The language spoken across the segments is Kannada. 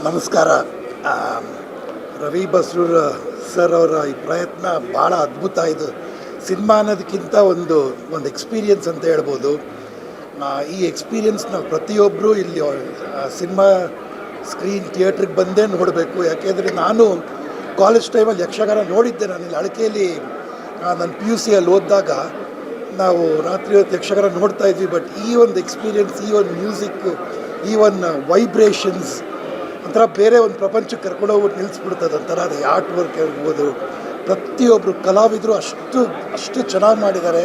ನಮಸ್ಕಾರ. ಆ, ರವಿ ಬಸ್ರೂರ್ ಸರ್ ಅವರ ಈ ಪ್ರಯತ್ನ ಭಾಳ ಅದ್ಭುತ. ಇದು ಸಿನಿಮಾ ಅನ್ನೋದಕ್ಕಿಂತ ಒಂದು ಎಕ್ಸ್ಪೀರಿಯನ್ಸ್ ಅಂತ ಹೇಳ್ಬೋದು. ಈ ಎಕ್ಸ್ಪೀರಿಯನ್ಸ್ನ ಪ್ರತಿಯೊಬ್ಬರು ಇಲ್ಲಿ ಸಿನಿಮಾ ಸ್ಕ್ರೀನ್ ಥಿಯೇಟ್ರಿಗೆ ಬಂದೇ ನೋಡಬೇಕು. ಯಾಕೆಂದರೆ ನಾನು ಕಾಲೇಜ್ ಟೈಮಲ್ಲಿ ಯಕ್ಷಗಾನ ನೋಡಿದ್ದೆ. ನಾನು ಇಲ್ಲಿ ಅಳಕೆಯಲ್ಲಿ ನಾನು PUCಯಲ್ಲಿ ಓದಿದಾಗ ನಾವು ರಾತ್ರಿ ಹೊತ್ತು ಯಕ್ಷಗಾನ ನೋಡ್ತಾ ಇದ್ವಿ. ಬಟ್ ಈ ಒಂದು ಎಕ್ಸ್ಪೀರಿಯನ್ಸ್, ಈ ಒಂದು ಮ್ಯೂಸಿಕ್ಕು, ಈ ಒಂದು ವೈಬ್ರೇಷನ್ಸ್ ಒಂಥರ ಬೇರೆ ಒಂದು ಪ್ರಪಂಚಕ್ಕೆ ಕರ್ಕೊಂಡೋಗ್ಬಿಟ್ಟು ನಿಲ್ಲಿಸ್ಬಿಡ್ತದೆ. ಒಂಥರ ಅದು ಆರ್ಟ್ ವರ್ಕ್ ಇರ್ಬೋದು, ಪ್ರತಿಯೊಬ್ಬರು ಕಲಾವಿದರು ಅಷ್ಟು ಚೆನ್ನಾಗಿ ಮಾಡಿದ್ದಾರೆ.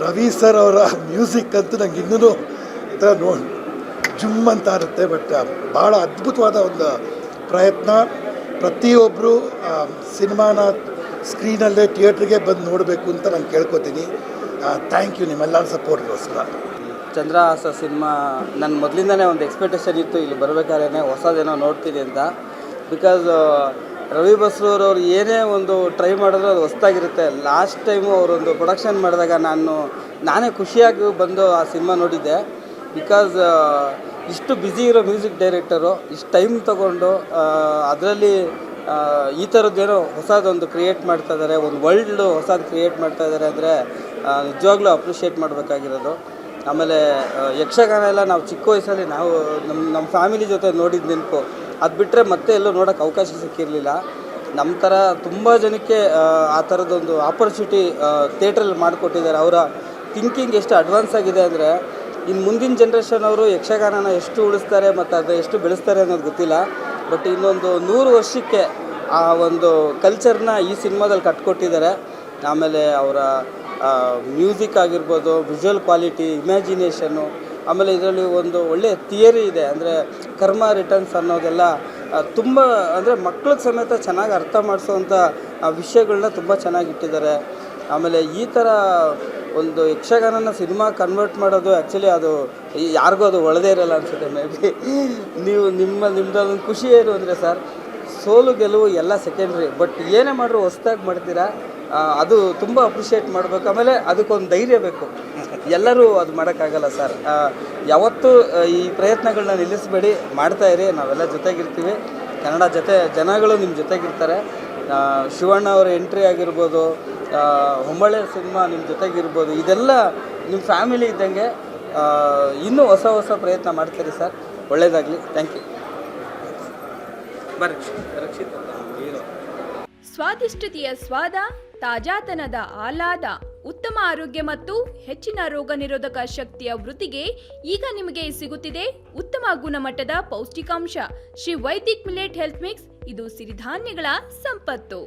ರವಿ ಸರ್ ಅವರ ಮ್ಯೂಸಿಕ್ ಅಂತೂ ನಂಗೆ ಇನ್ನೂ ಒಂಥರ ಜುಮ್ ಅಂತ ಇರುತ್ತೆ. ಬಟ್ ಭಾಳ ಅದ್ಭುತವಾದ ಒಂದು ಪ್ರಯತ್ನ. ಪ್ರತಿಯೊಬ್ಬರು ಸಿನಿಮಾನ ಸ್ಕ್ರೀನಲ್ಲೇ ಥಿಯೇಟ್ರಿಗೆ ಬಂದು ನೋಡಬೇಕು ಅಂತ ನಾನು ಕೇಳ್ಕೊತೀನಿ. ಥ್ಯಾಂಕ್ ಯು ನಿಮ್ಮೆಲ್ಲರ ಸಪೋರ್ಟ್ಗೋಸ್ಕರ. ಚಂದ್ರಹಾಸ ಸಿನಿಮಾ ನನ್ನ ಮೊದಲಿಂದನೇ ಒಂದು ಎಕ್ಸ್ಪೆಕ್ಟೇಷನ್ ಇತ್ತು, ಇಲ್ಲಿ ಬರಬೇಕಾದ್ರೆ ಹೊಸದೇನೋ ನೋಡ್ತೀನಿ ಅಂತ. ಬಿಕಾಸ್ ರವಿ ಬಸ್ರೂರವ್ರು ಏನೇ ಒಂದು ಟ್ರೈ ಮಾಡಿದ್ರು ಅದು ಹೊಸದಾಗಿರುತ್ತೆ. ಲಾಸ್ಟ್ ಟೈಮು ಅವರೊಂದು ಪ್ರೊಡಕ್ಷನ್ ಮಾಡಿದಾಗ ನಾನೇ ಖುಷಿಯಾಗಿ ಬಂದು ಆ ಸಿನಿಮಾ ನೋಡಿದ್ದೆ. ಬಿಕಾಸ್ ಇಷ್ಟು ಬ್ಯುಸಿ ಇರೋ ಮ್ಯೂಸಿಕ್ ಡೈರೆಕ್ಟರು ಇಷ್ಟು ಟೈಮ್ ತೊಗೊಂಡು ಅದರಲ್ಲಿ ಈ ಥರದ್ದೇನೋ ಹೊಸದೊಂದು ಕ್ರಿಯೇಟ್ ಮಾಡ್ತಾ ಇದ್ದಾರೆ, ಒಂದು ವರ್ಲ್ಡ್ ಹೊಸದು ಕ್ರಿಯೇಟ್ ಮಾಡ್ತಾ ಇದ್ದಾರೆ ಅಂದರೆ ನಿಜವಾಗ್ಲೂ ಅಪ್ರಿಷಿಯೇಟ್ ಮಾಡಬೇಕಾಗಿರೋದು. ಆಮೇಲೆ ಯಕ್ಷಗಾನ ಎಲ್ಲ ನಾವು ಚಿಕ್ಕ ವಯಸ್ಸಲ್ಲಿ ನಾವು ನಮ್ಮ ಫ್ಯಾಮಿಲಿ ಜೊತೆ ನೋಡಿದ ನೆನಪು. ಅದು ಬಿಟ್ಟರೆ ಮತ್ತೆ ಎಲ್ಲೂ ನೋಡೋಕ್ಕೆ ಅವಕಾಶ ಸಿಕ್ಕಿರಲಿಲ್ಲ. ನಮ್ಮ ಥರ ತುಂಬ ಜನಕ್ಕೆ ಆ ಥರದೊಂದು ಆಪರ್ಚುನಿಟಿ ಥಿಯೇಟ್ರಲ್ಲಿ ಮಾಡಿಕೊಟ್ಟಿದ್ದಾರೆ. ಅವರ ಥಿಂಕಿಂಗ್ ಎಷ್ಟು ಅಡ್ವಾನ್ಸ್ ಆಗಿದೆ ಅಂದರೆ ಇನ್ನು ಮುಂದಿನ ಜನ್ರೇಷನ್ ಅವರು ಯಕ್ಷಗಾನನ ಎಷ್ಟು ಉಳಿಸ್ತಾರೆ ಮತ್ತು ಅದು ಎಷ್ಟು ಬೆಳೆಸ್ತಾರೆ ಅನ್ನೋದು ಗೊತ್ತಿಲ್ಲ. ಬಟ್ ಇನ್ನೊಂದು 100 ವರ್ಷಕ್ಕೆ ಆ ಒಂದು ಕಲ್ಚರ್ನ ಈ ಸಿನಿಮಾದಲ್ಲಿ ಕಟ್ಕೊಟ್ಟಿದ್ದಾರೆ. ಆಮೇಲೆ ಅವರ ಮ್ಯೂಸಿಕ್ ಆಗಿರ್ಬೋದು, ವಿಜುವಲ್ ಕ್ವಾಲಿಟಿ, ಇಮ್ಯಾಜಿನೇಷನ್ನು, ಆಮೇಲೆ ಇದರಲ್ಲಿ ಒಂದು ಒಳ್ಳೆಯ ಥಿಯರಿ ಇದೆ. ಅಂದರೆ ಕರ್ಮ ರಿಟರ್ನ್ಸ್ ಅನ್ನೋದೆಲ್ಲ ತುಂಬ ಅಂದರೆ ಮಕ್ಕಳಿಗೆ ಸಮೇತ ಚೆನ್ನಾಗಿ ಅರ್ಥ ಮಾಡಿಸೋವಂಥ ವಿಷಯಗಳನ್ನ ತುಂಬ ಚೆನ್ನಾಗಿಟ್ಟಿದ್ದಾರೆ. ಆಮೇಲೆ ಈ ಥರ ಒಂದು ಯಕ್ಷಗಾನನ ಸಿನಿಮಾ ಕನ್ವರ್ಟ್ ಮಾಡೋದು ಆ್ಯಕ್ಚುಲಿ ಅದು ಯಾರಿಗೂ ಅದು ಒಳ್ಳೆದೇ ಇರೋಲ್ಲ ಅನಿಸುತ್ತೆ. ಮೇ ಬಿ ನಿಮ್ಮದೊಂದು ಖುಷಿ ಏನು ಅಂದರೆ ಸರ್, ಸೋಲು ಗೆಲುವು ಎಲ್ಲ ಸೆಕೆಂಡ್ರಿ, ಬಟ್ ಏನೇ ಮಾಡಿದ್ರು ಹೊಸ್ದಾಗಿ ಮಾಡ್ತೀರಾ, ಅದು ತುಂಬ ಅಪ್ರಿಷಿಯೇಟ್ ಮಾಡಬೇಕು. ಆಮೇಲೆ ಅದಕ್ಕೊಂದು ಧೈರ್ಯ ಬೇಕು. ಎಲ್ಲರೂ ಅದು ಮಾಡೋಕ್ಕಾಗಲ್ಲ ಸರ್. ಯಾವತ್ತೂ ಈ ಪ್ರಯತ್ನಗಳನ್ನ ನಿಲ್ಲಿಸಬೇಡಿ, ಮಾಡ್ತಾಯಿರಿ. ನಾವೆಲ್ಲ ಜೊತೆಗಿರ್ತೀವಿ. ಕನ್ನಡ ಜನಗಳು ನಿಮ್ಮ ಜೊತೆಗಿರ್ತಾರೆ. ಶಿವಣ್ಣ ಅವರ ಎಂಟ್ರಿ ಆಗಿರ್ಬೋದು, ಹೊಂಬಳೆ ಸಿನಿಮಾ ನಿಮ್ಮ ಜೊತೆಗಿರ್ಬೋದು, ಇದೆಲ್ಲ ನಿಮ್ಮ ಫ್ಯಾಮಿಲಿ ಇದ್ದಂಗೆ. ಇನ್ನೂ ಹೊಸ ಪ್ರಯತ್ನ ಮಾಡ್ತೀರಿ ಸರ್. ಒಳ್ಳೆಯದಾಗಲಿ. Thank you. ಬರ್ರಿ ರಕ್ಷಿತ್ ಅಂತ ಹೀರೋ. ಸ್ವಾದಿಷ್ಟತೆಯ ಸ್ವಾದ, ತಾಜಾತನದ ಆಹ್ಲಾದ, ಉತ್ತಮ ಆರೋಗ್ಯ ಮತ್ತು ಹೆಚ್ಚಿನ ರೋಗ ನಿರೋಧಕ ಶಕ್ತಿಯ ವೃದ್ಧಿಗೆ ಈಗ ನಿಮಗೆ ಸಿಗುತ್ತಿದೆ ಉತ್ತಮ ಗುಣಮಟ್ಟದ ಪೌಷ್ಟಿಕಾಂಶ. Shri Vaidik millet health mix. ಇದು ಸಿರಿಧಾನ್ಯಗಳ ಸಂಪತ್ತು.